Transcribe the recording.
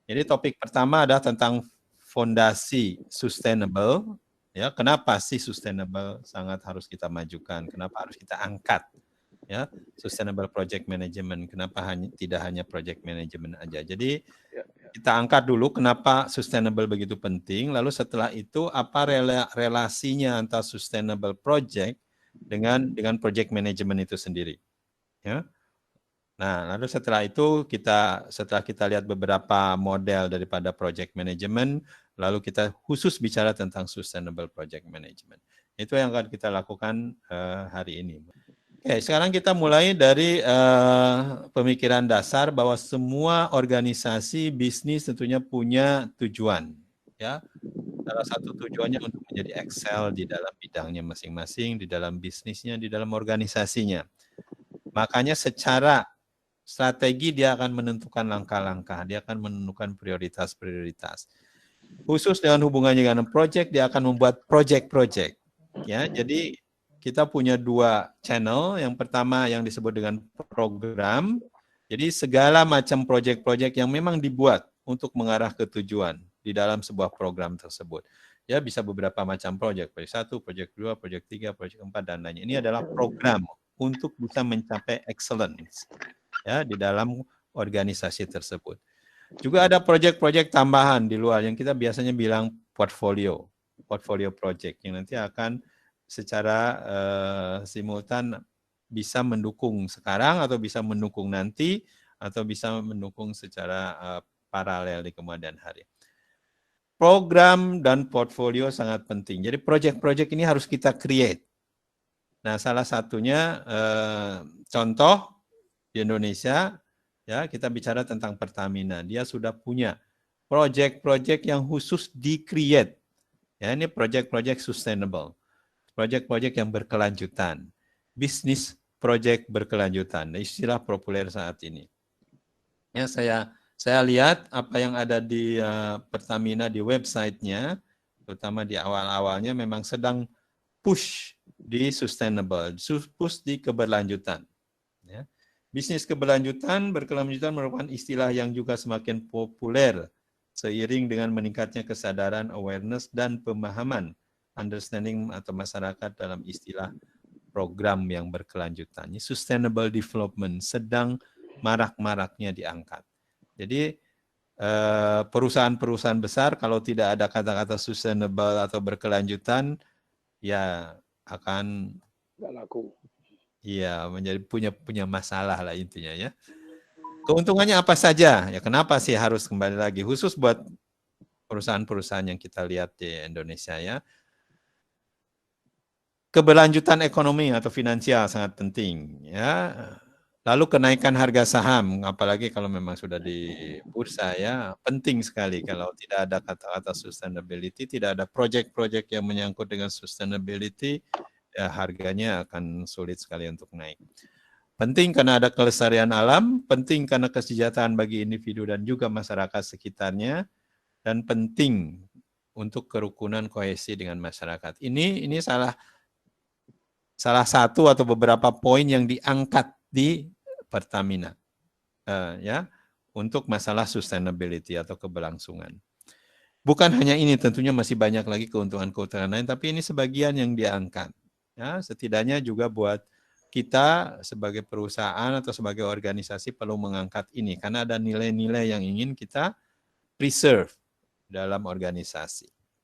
Jadi topik pertama adalah tentang fondasi sustainable. Ya, kenapa sih sustainable sangat harus kita majukan? Kenapa harus kita angkat? Ya, sustainable project management. Kenapa tidak hanya project management aja? Jadi kita angkat dulu kenapa sustainable begitu penting. Lalu setelah itu apa relasinya antara sustainable project dengan project management itu sendiri? Ya. Nah, lalu setelah itu setelah kita lihat beberapa model daripada project management, lalu kita khusus bicara tentang sustainable project management. Itu yang akan kita lakukan hari ini. Oke, sekarang kita mulai dari pemikiran dasar bahwa semua organisasi bisnis tentunya punya tujuan. Ya, salah satu tujuannya untuk menjadi excel di dalam bidangnya masing-masing, di dalam bisnisnya, di dalam organisasinya. Makanya secara strategi dia akan menentukan langkah-langkah, dia akan menentukan prioritas-prioritas. Khusus dengan hubungannya dengan project, dia akan membuat project-project. Ya, jadi kita punya 2 channel. Yang pertama yang disebut dengan program. Jadi segala macam project-project yang memang dibuat untuk mengarah ke tujuan di dalam sebuah program tersebut. Ya, bisa beberapa macam project 1, project 2, project 3, project 4 dan lainnya. Ini adalah program untuk bisa mencapai excellence ya di dalam organisasi tersebut. Juga ada proyek-proyek tambahan di luar yang kita biasanya bilang portfolio project yang nanti akan secara simultan bisa mendukung sekarang atau bisa mendukung nanti atau bisa mendukung secara paralel di kemudian hari. Program dan portfolio sangat penting. Jadi proyek-proyek ini harus kita create. Nah, salah satunya contoh di Indonesia, ya kita bicara tentang Pertamina. Dia sudah punya project-project yang khusus di-create. Ya, ini project-project sustainable. Project-project yang berkelanjutan. Bisnis project berkelanjutan. Istilah populer saat ini. Ya, saya lihat apa yang ada di Pertamina di website-nya, terutama di awal-awalnya memang sedang push di sustainable, push di keberlanjutan. Ya. Bisnis keberlanjutan, berkelanjutan merupakan istilah yang juga semakin populer seiring dengan meningkatnya kesadaran, awareness, dan pemahaman, understanding atau masyarakat dalam istilah program yang berkelanjutan. Sustainable development sedang marak-maraknya diangkat. Jadi perusahaan-perusahaan besar kalau tidak ada kata-kata sustainable atau berkelanjutan, ya akan nggak laku. Iya, punya masalah lah intinya ya. Keuntungannya apa saja? Ya kenapa sih harus kembali lagi? Khusus buat perusahaan-perusahaan yang kita lihat di Indonesia ya. Keberlanjutan ekonomi atau finansial sangat penting ya. Lalu kenaikan harga saham, apalagi kalau memang sudah di bursa ya, penting sekali. Kalau tidak ada kata-kata sustainability, tidak ada project-project yang menyangkut dengan sustainability, ya harganya akan sulit sekali untuk naik. Penting karena ada kelestarian alam, penting karena kesejahteraan bagi individu dan juga masyarakat sekitarnya, dan penting untuk kerukunan kohesi dengan masyarakat. Ini salah satu atau beberapa poin yang diangkat di Pertamina, ya, untuk masalah sustainability atau keberlangsungan. Bukan hanya ini, tentunya masih banyak lagi keuntungan-keuntungan lain, tapi ini sebagian yang diangkat. Ya, setidaknya juga buat kita sebagai perusahaan atau sebagai organisasi perlu mengangkat ini, karena ada nilai-nilai yang ingin kita preserve dalam organisasi.